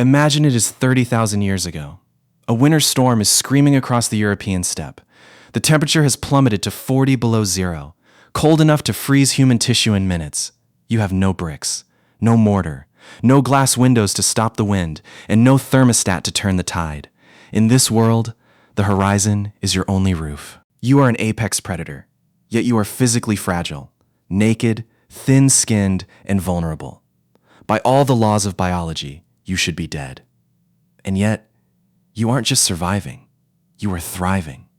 Imagine it is 30,000 years ago. A winter storm is screaming across the European steppe. The temperature has plummeted to 40 below zero, cold enough to freeze human tissue in minutes. You have no bricks, no mortar, no glass windows to stop the wind, and no thermostat to turn the tide. In this world, the horizon is your only roof. You are an apex predator, yet you are physically fragile, naked, thin-skinned, and vulnerable. By all the laws of biology, you should be dead. And yet, you aren't just surviving, you are thriving.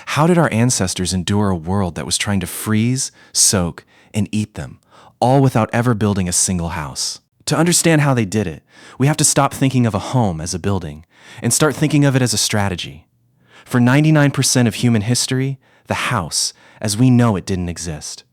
How did our ancestors endure a world that was trying to freeze, soak, and eat them, all without ever building a single house? To understand how they did it, we have to stop thinking of a home as a building and start thinking of it as a strategy. For 99% of human history, the house, as we know it, didn't exist.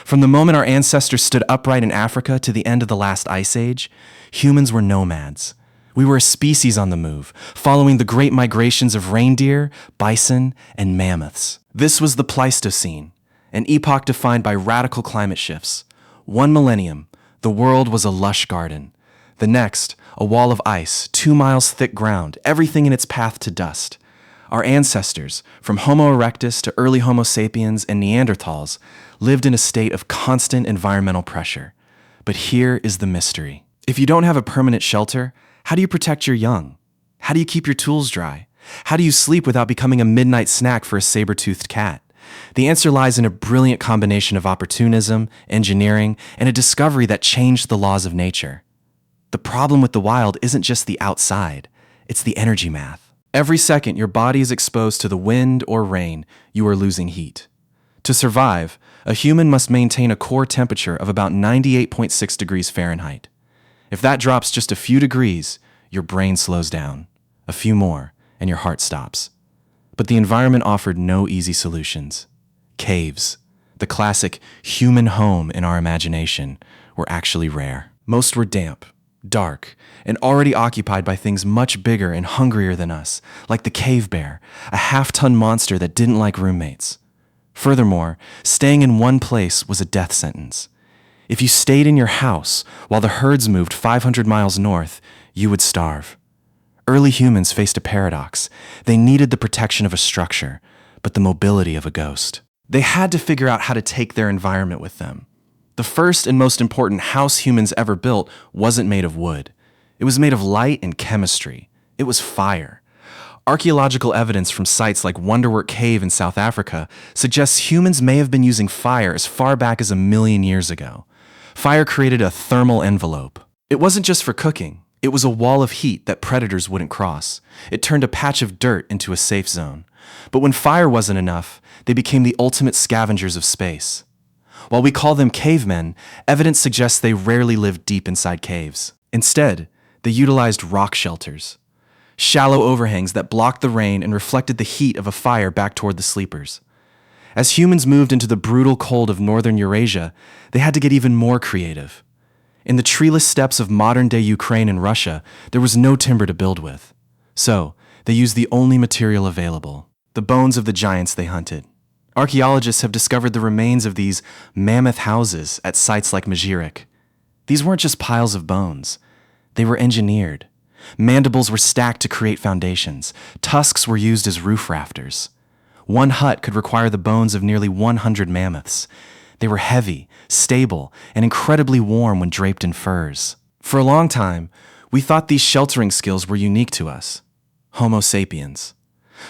From the moment our ancestors stood upright in Africa to the end of the last ice age, humans were nomads. We were a species on the move, following the great migrations of reindeer, bison, and mammoths. This was the Pleistocene, an epoch defined by radical climate shifts. One millennium, the world was a lush garden. The next, a wall of ice, 2 miles thick ground, everything in its path to dust. Our ancestors, from Homo erectus to early Homo sapiens and Neanderthals, lived in a state of constant environmental pressure. But here is the mystery. If you don't have a permanent shelter, how do you protect your young? How do you keep your tools dry? How do you sleep without becoming a midnight snack for a saber-toothed cat? The answer lies in a brilliant combination of opportunism, engineering, and a discovery that changed the laws of nature. The problem with the wild isn't just the outside, it's the energy math. Every second your body is exposed to the wind or rain, you are losing heat. To survive, a human must maintain a core temperature of about 98.6 degrees Fahrenheit. If that drops just a few degrees, your brain slows down. A few more, and your heart stops. But the environment offered no easy solutions. Caves, the classic human home in our imagination, were actually rare. Most were damp, dark, and already occupied by things much bigger and hungrier than us, like the cave bear, a half-ton monster that didn't like roommates. Furthermore, staying in one place was a death sentence. If you stayed in your house while the herds moved 500 miles north, you would starve. Early humans faced a paradox. They needed the protection of a structure, but the mobility of a ghost. They had to figure out how to take their environment with them. The first and most important house humans ever built wasn't made of wood. It was made of light and chemistry. It was fire. Archaeological evidence from sites like Mezhyrich Cave in South Africa suggests humans may have been using fire as far back as 1 million years ago. Fire created a thermal envelope. It wasn't just for cooking. It was a wall of heat that predators wouldn't cross. It turned a patch of dirt into a safe zone. But when fire wasn't enough, they became the ultimate scavengers of space. While we call them cavemen, evidence suggests they rarely lived deep inside caves. Instead, they utilized rock shelters, shallow overhangs that blocked the rain and reflected the heat of a fire back toward the sleepers. As humans moved into the brutal cold of northern Eurasia, they had to get even more creative. In the treeless steppes of modern-day Ukraine and Russia, there was no timber to build with. So, they used the only material available, the bones of the giants they hunted. Archaeologists have discovered the remains of these mammoth houses at sites like Mezhyrich. These weren't just piles of bones. They were engineered. Mandibles were stacked to create foundations. Tusks were used as roof rafters. One hut could require the bones of nearly 100 mammoths. They were heavy, stable, and incredibly warm when draped in furs. For a long time, we thought these sheltering skills were unique to us, Homo sapiens.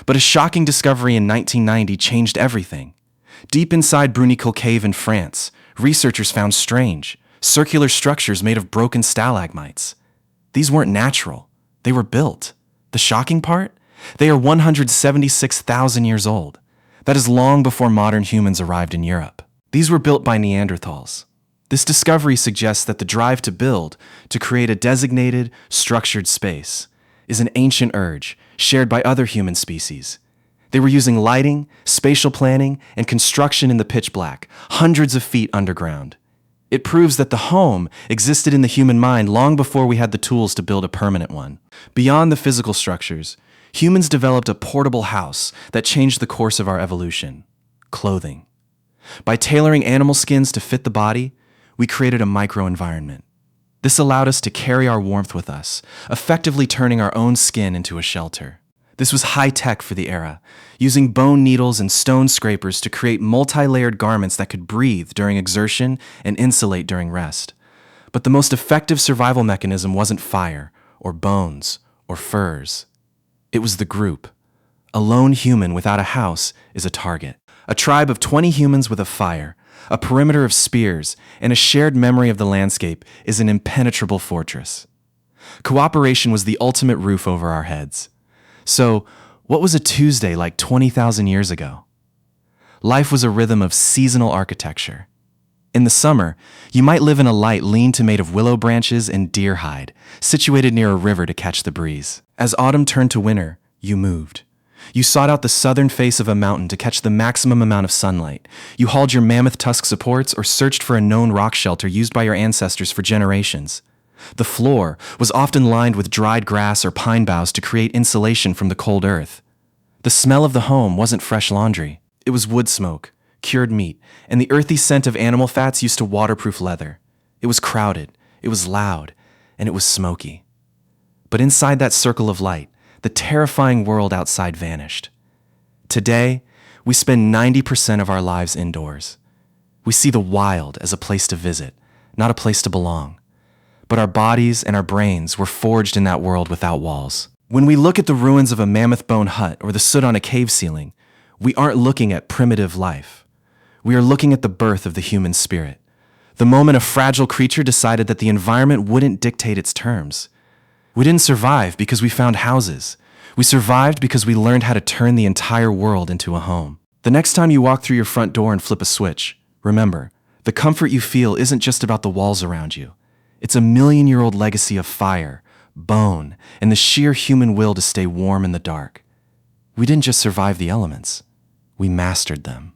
But a shocking discovery in 1990 changed everything. Deep inside Bruniquel Cave in France, researchers found strange, circular structures made of broken stalagmites. These weren't natural. They were built. The shocking part? They are 176,000 years old. That is long before modern humans arrived in Europe. These were built by Neanderthals. This discovery suggests that the drive to build, to create a designated, structured space, is an ancient urge shared by other human species. They were using lighting, spatial planning, and construction in the pitch black, hundreds of feet underground. It proves that the home existed in the human mind long before we had the tools to build a permanent one. Beyond the physical structures, humans developed a portable house that changed the course of our evolution: clothing. By tailoring animal skins to fit the body, we created a microenvironment. This allowed us to carry our warmth with us, effectively turning our own skin into a shelter. This was high-tech for the era, using bone needles and stone scrapers to create multi-layered garments that could breathe during exertion and insulate during rest. But the most effective survival mechanism wasn't fire, or bones, or furs. It was the group. A lone human without a house is a target. A tribe of 20 humans with a fire, a perimeter of spears, and a shared memory of the landscape is an impenetrable fortress. Cooperation was the ultimate roof over our heads. So, what was a Tuesday like 20,000 years ago? Life was a rhythm of seasonal architecture. In the summer, you might live in a light lean-to made of willow branches and deer hide, situated near a river to catch the breeze. As autumn turned to winter, you moved. You sought out the southern face of a mountain to catch the maximum amount of sunlight. You hauled your mammoth tusk supports or searched for a known rock shelter used by your ancestors for generations. The floor was often lined with dried grass or pine boughs to create insulation from the cold earth. The smell of the home wasn't fresh laundry. It was wood smoke, cured meat, and the earthy scent of animal fats used to waterproof leather. It was crowded, it was loud, and it was smoky. But inside that circle of light, the terrifying world outside vanished. Today, we spend 90% of our lives indoors. We see the wild as a place to visit, not a place to belong. But our bodies and our brains were forged in that world without walls. When we look at the ruins of a mammoth-bone hut or the soot on a cave ceiling, we aren't looking at primitive life. We are looking at the birth of the human spirit, the moment a fragile creature decided that the environment wouldn't dictate its terms. We didn't survive because we found houses. We survived because we learned how to turn the entire world into a home. The next time you walk through your front door and flip a switch, remember, the comfort you feel isn't just about the walls around you. It's a million-year-old legacy of fire, bone, and the sheer human will to stay warm in the dark. We didn't just survive the elements. We mastered them.